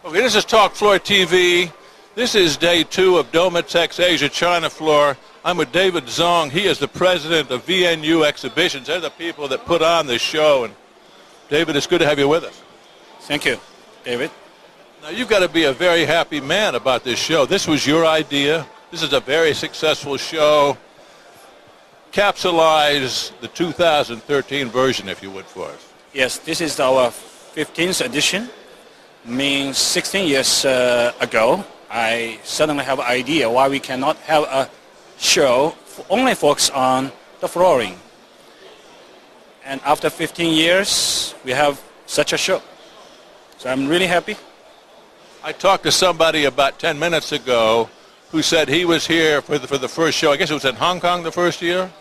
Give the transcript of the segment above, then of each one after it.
Okay, this is Talk Floor TV. This is day 2 of Domotex Asia ChinaFloor. I'm with David Zhong. He is the president of VNU Exhibitions. They're the people that put on this show. And David, it's good to have you with us. Thank you, David. Now, you've got to be a very happy man about this show. This was your idea. This is a very successful show. Capsulize the 2013 version, if you would, for us. Yes, this is our 15th edition. Means 16 years ago, I suddenly have an idea why we cannot have a show only focused on the flooring. And after 15 years, we have such a show. So I'm really happy. I talked to somebody about 10 minutes ago who said he was here for the first show. I guess it was in Hong Kong the first year?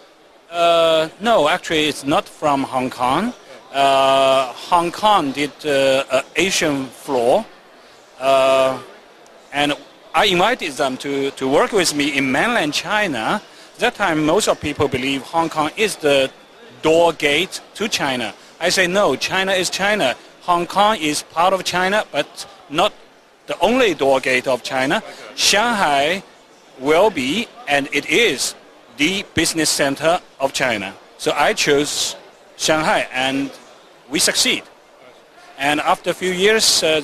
No, actually it's not from Hong Kong. Hong Kong did Asian floor, and I invited them to work with me in mainland China. That time most of people believe Hong Kong is the door gate to China. I say no, China is China. Hong Kong is part of China, but not the only door gate of China. Shanghai will be, and it is, the business center of China. So I chose Shanghai, and we succeed. And after a few years, I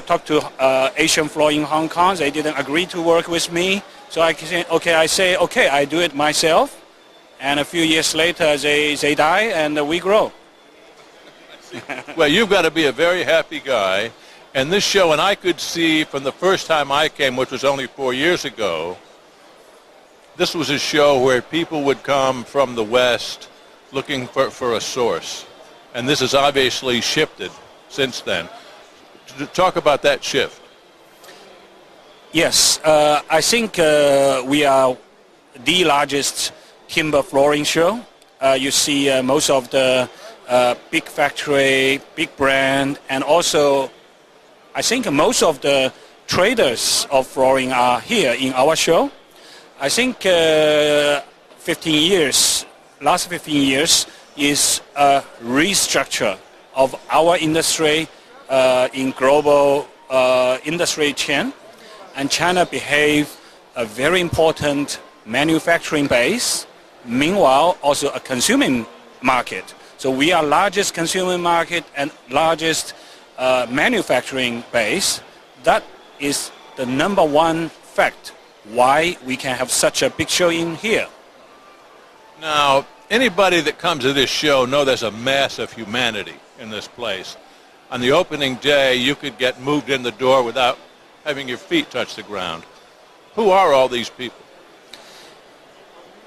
talked to Asian Floor in Hong Kong. They didn't agree to work with me. So I say, okay, I do it myself. And a few years later, they die, and we grow. Well, you've got to be a very happy guy. And this show, and I could see from the first time I came, which was only 4 years ago, this was a show where people would come from the West looking for a source. And this has obviously shifted since then. Talk about that shift. Yes, I think we are the largest timber flooring show. You see most of the big factory, big brand, and also I think most of the traders of flooring are here in our show. I think last 15 years is a restructure of our industry in global industry chain. And China behave a very important manufacturing base, meanwhile also a consuming market. So we are largest consumer market and largest manufacturing base. That is the number one fact why we can have such a big show in here. Now, anybody that comes to this show know there's a mass of humanity in this place. On the opening day, you could get moved in the door without having your feet touch the ground. Who are all these people?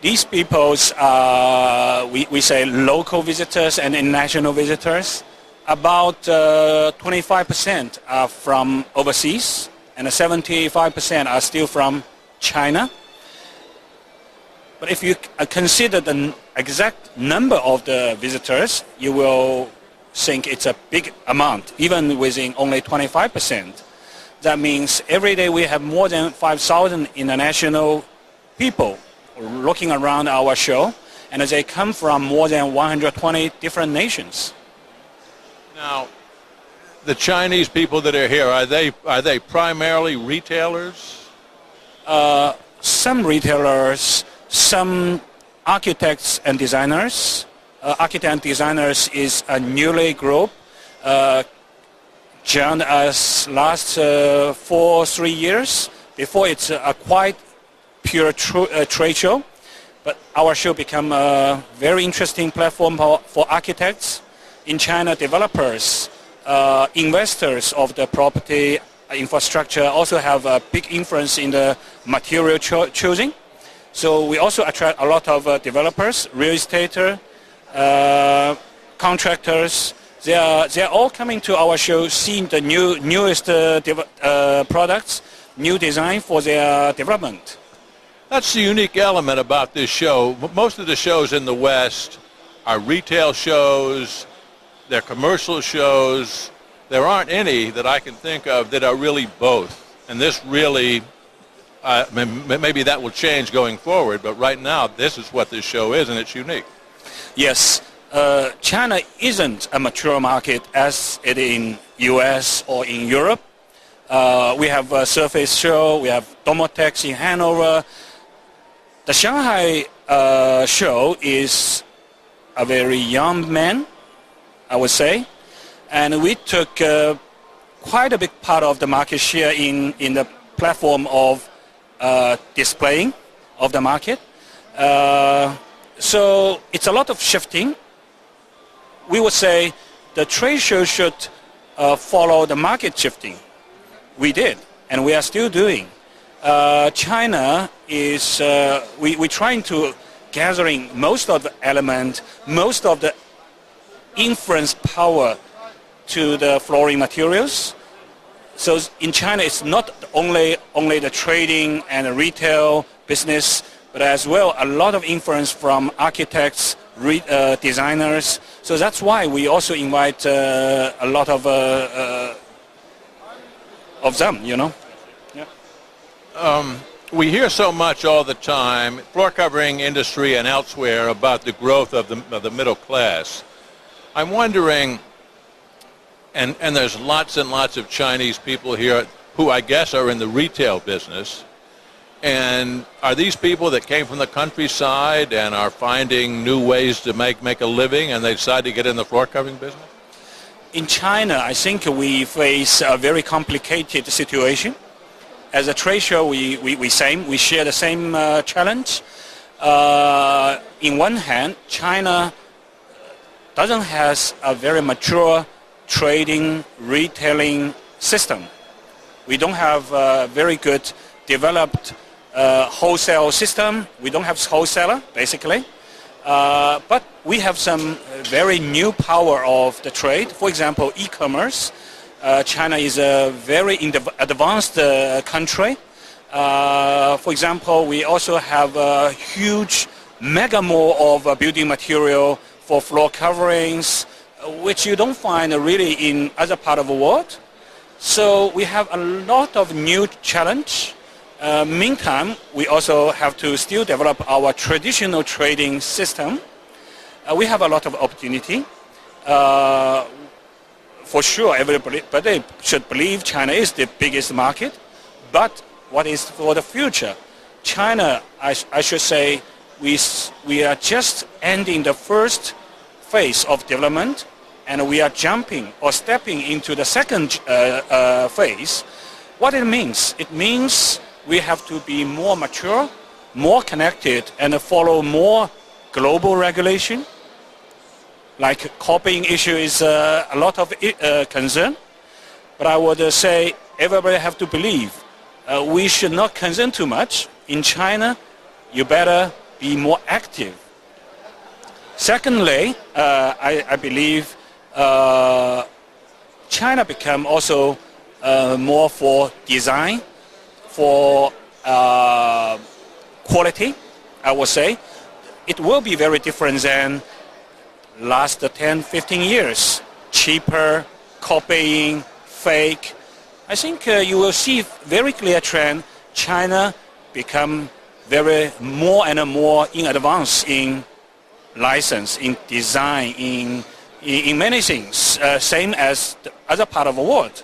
These people are, we say, local visitors and international visitors. About 25% are from overseas, and 75% are still from China. But if you consider the exact number of the visitors, you will think it's a big amount, even within only 25%. That means every day we have more than 5,000 international people looking around our show, and they come from more than 120 different nations. Now, the Chinese people that are here, are they primarily retailers? Some retailers, some architects and designers. Architects and designers is a newly group. Joined us last 3 years. Before it's a quite pure trade show, but our show become a very interesting platform for architects in China, developers, investors of the property infrastructure also have a big influence in the material choosing. So we also attract a lot of developers, real estate, contractors. They are all coming to our show, seeing the newest products, new design for their development. That's the unique element about this show. Most of the shows in the West are retail shows, they're commercial shows. There aren't any that I can think of that are really both. And this really, maybe that will change going forward, but right now this is what this show is, and it's unique. Yes, China isn't a mature market as it in US or in Europe. We have a Surface Show, we have Domotex in Hanover. The Shanghai show is a very young man, I would say, and we took quite a big part of the market share in the platform of displaying of the market. So it's a lot of shifting. We would say the trade show should follow the market shifting. We did, and we are still doing. China is, we're trying to gathering most of the element, most of the influence power to the flooring materials. So in China, it's not only the trading and the retail business, but as well a lot of influence from architects, designers. So that's why we also invite a lot of them, you know. Yeah. We hear so much all the time, floor covering industry and elsewhere, about the growth of the middle class. I'm wondering, and there's lots and lots of Chinese people here who I guess are in the retail business. And are these people that came from the countryside and are finding new ways to make a living, and they decide to get in the floor covering business? In China, I think we face a very complicated situation. As a trade show, we share the same challenge. In one hand, China doesn't have a very mature trading, retailing system. We don't have a very good developed wholesale system. We don't have wholesaler, basically. But we have some very new power of the trade. For example, e-commerce. China is a very advanced country. For example, we also have a huge mega mall of building material for floor coverings, which you don't find really in other part of the world. So we have a lot of new challenge. Meantime, we also have to still develop our traditional trading system. We have a lot of opportunity. For sure, everybody should believe China is the biggest market. But what is for the future? China, I should say, we are just ending the first phase of development, and we are jumping or stepping into the second phase. What it means? It means we have to be more mature, more connected, and follow more global regulation. Like copying issue is a lot of concern, but I would say everybody have to believe we should not concern too much. In China, you better be more active. Secondly, I believe China become also more for design, for quality, I would say. It will be very different than last 10, 15 years. Cheaper, copying, fake. I think you will see very clear trend. China become very more and more in advance in license, in design, in many things, same as the other part of the world.